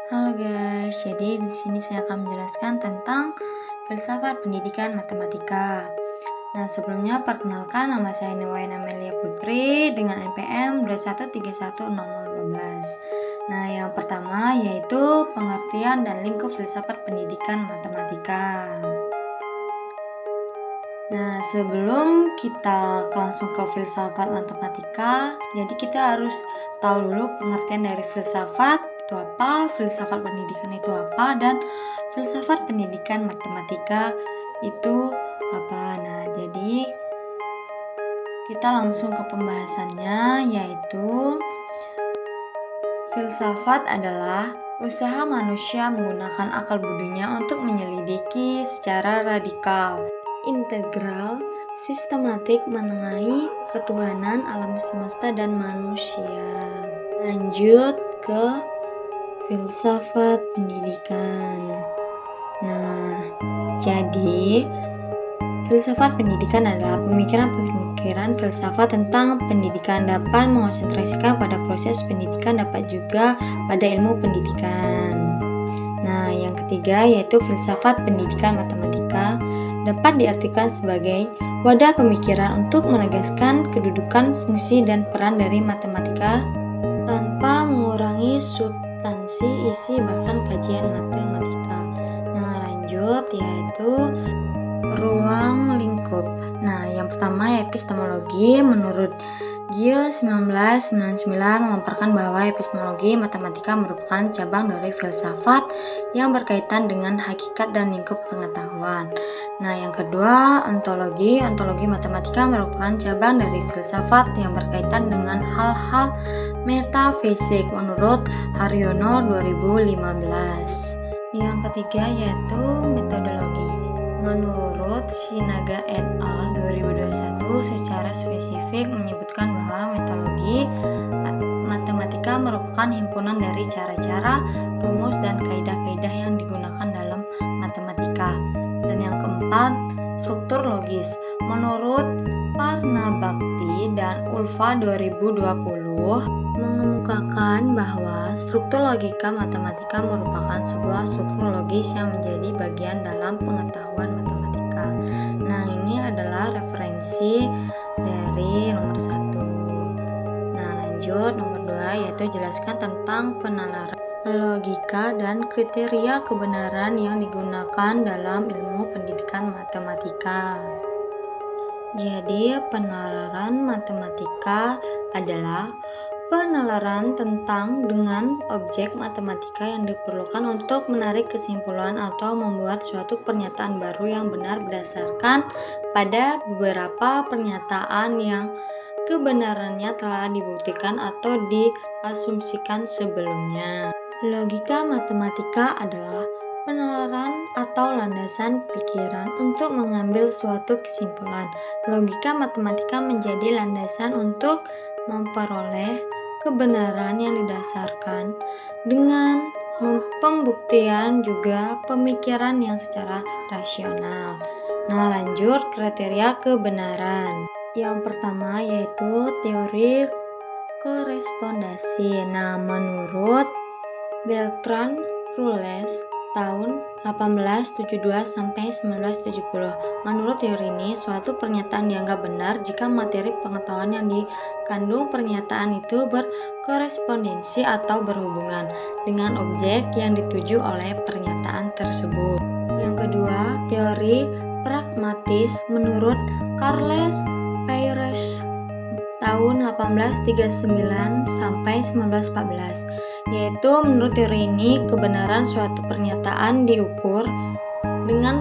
Halo guys, jadi di sini saya akan menjelaskan tentang filsafat pendidikan matematika. Nah, sebelumnya perkenalkan, nama saya Newayan Amelia Putri dengan NPM 21310012. Nah, yang pertama yaitu pengertian dan lingkup filsafat pendidikan matematika. Nah, sebelum kita langsung ke filsafat matematika, jadi kita harus tahu dulu pengertian dari filsafat itu apa, filsafat pendidikan itu apa, dan filsafat pendidikan matematika itu apa. Nah, jadi kita langsung ke pembahasannya, yaitu filsafat adalah usaha manusia menggunakan akal budinya untuk menyelidiki secara radikal, integral, sistematik mengenai ketuhanan alam semesta dan manusia. Lanjut ke filsafat pendidikan. Nah, jadi filsafat pendidikan adalah pemikiran filsafat tentang pendidikan, dapat mengonsentrasikan pada proses pendidikan, dapat juga pada ilmu pendidikan. Nah, yang ketiga yaitu filsafat pendidikan matematika, dapat diartikan sebagai wadah pemikiran untuk menegaskan kedudukan, fungsi, dan peran dari matematika tanpa mengurangi substansi, isi, bahkan kajian matematika. Nah, lanjut yaitu ruang lingkup. Nah, yang pertama epistemologi. Menurut Gill 1999 memaparkan bahwa epistemologi matematika merupakan cabang dari filsafat yang berkaitan dengan hakikat dan lingkup pengetahuan. Nah, yang kedua ontologi. Ontologi matematika merupakan cabang dari filsafat yang berkaitan dengan hal-hal metafisik menurut Haryono 2015. Yang ketiga yaitu metodologi. Menurut Sinaga et al. 2021 secara spesifik menyebutkan bahwa metodologi matematika merupakan himpunan dari cara-cara, rumus, dan kaidah-kaidah yang digunakan dalam matematika. Dan yang keempat, struktur logis. Menurut Parnabhakti dan Ulfa 2020 mengemukakan bahwa struktur logika matematika merupakan sebuah struktur logis yang menjadi bagian dalam pengetahuan matematika. Nah, ini adalah referensi dari nomor 1. Nah, lanjut nomor 2 yaitu jelaskan tentang penalaran logika dan kriteria kebenaran yang digunakan dalam ilmu pendidikan matematika. Jadi, penalaran matematika adalah penalaran tentang dengan objek matematika yang diperlukan untuk menarik kesimpulan atau membuat suatu pernyataan baru yang benar berdasarkan pada beberapa pernyataan yang kebenarannya telah dibuktikan atau diasumsikan sebelumnya. Logika matematika adalah penalaran atau landasan pikiran untuk mengambil suatu kesimpulan. Logika matematika menjadi landasan untuk memperoleh kebenaran yang didasarkan dengan pembuktian juga pemikiran yang secara rasional. Nah, lanjut kriteria kebenaran. Yang pertama yaitu teori korespondasi. Nah, menurut Bertrand Russell tahun 1872 sampai 1970. Menurut teori ini, suatu pernyataan dianggap benar jika materi pengetahuan yang dikandung pernyataan itu berkorespondensi atau berhubungan dengan objek yang dituju oleh pernyataan tersebut. Yang kedua, teori pragmatis menurut Charles Peirce tahun 1839 sampai 1914, yaitu menurut teori ini kebenaran suatu pernyataan diukur dengan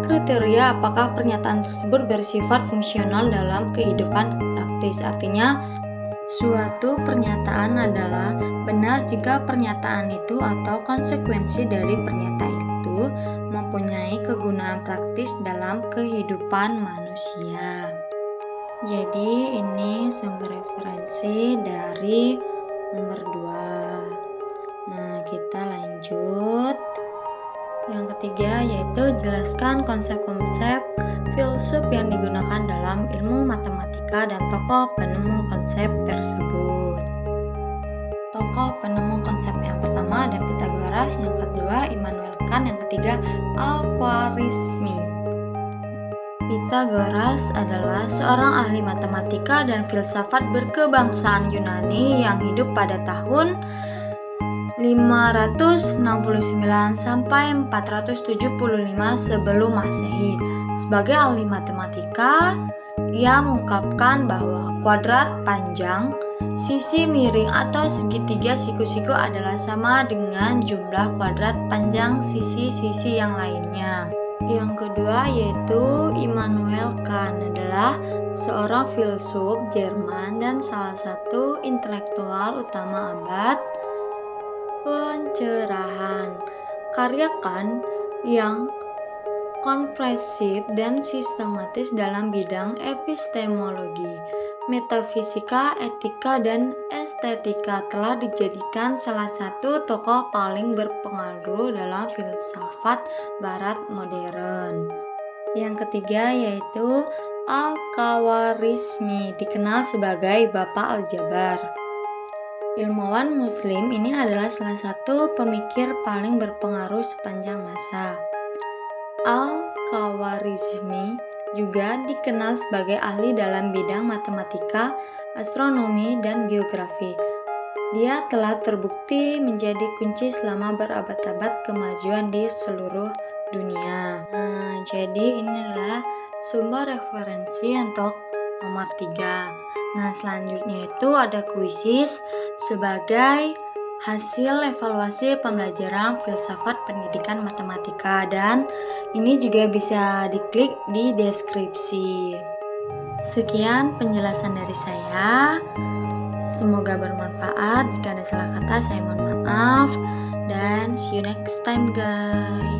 kriteria apakah pernyataan tersebut bersifat fungsional dalam kehidupan praktis. Artinya, suatu pernyataan adalah benar jika pernyataan itu atau konsekuensi dari pernyataan itu mempunyai kegunaan praktis dalam kehidupan manusia. Jadi ini sumber referensi dari nomor 2. Nah, kita lanjut. Yang ketiga yaitu jelaskan konsep-konsep filsuf yang digunakan dalam ilmu matematika dan tokoh penemu konsep tersebut. Tokoh penemu konsep yang pertama ada Pythagoras Pythagoras, yang kedua Immanuel Kant, yang ketiga Al-Khwarizmi. Pythagoras adalah seorang ahli matematika dan filsafat berkebangsaan Yunani yang hidup pada tahun 569 sampai 475 sebelum Masehi. Sebagai ahli matematika, ia mengungkapkan bahwa kuadrat panjang, sisi miring atau segitiga siku-siku adalah sama dengan jumlah kuadrat panjang sisi-sisi yang lainnya. Yang kedua yaitu Immanuel Kant adalah seorang filsuf Jerman dan salah satu intelektual utama abad pencerahan. Karya Kant yang komprehensif dan sistematis dalam bidang epistemologi, metafisika, etika, dan estetika telah dijadikan salah satu tokoh paling berpengaruh dalam filsafat barat modern. Yang ketiga yaitu Al-Khwarizmi, dikenal sebagai Bapak Aljabar. Ilmuwan muslim ini adalah salah satu pemikir paling berpengaruh sepanjang masa. Al-Khwarizmi juga dikenal sebagai ahli dalam bidang matematika, astronomi, dan geografi. Dia telah terbukti menjadi kunci selama berabad-abad kemajuan di seluruh dunia. Jadi ini adalah sumber referensi untuk nomor 3. Nah, selanjutnya itu ada kuisis sebagai hasil evaluasi pembelajaran filsafat pendidikan matematika, dan ini juga bisa diklik di deskripsi. Sekian penjelasan dari saya. Semoga bermanfaat. Jika ada salah kata, saya mohon maaf. Dan see you next time, guys.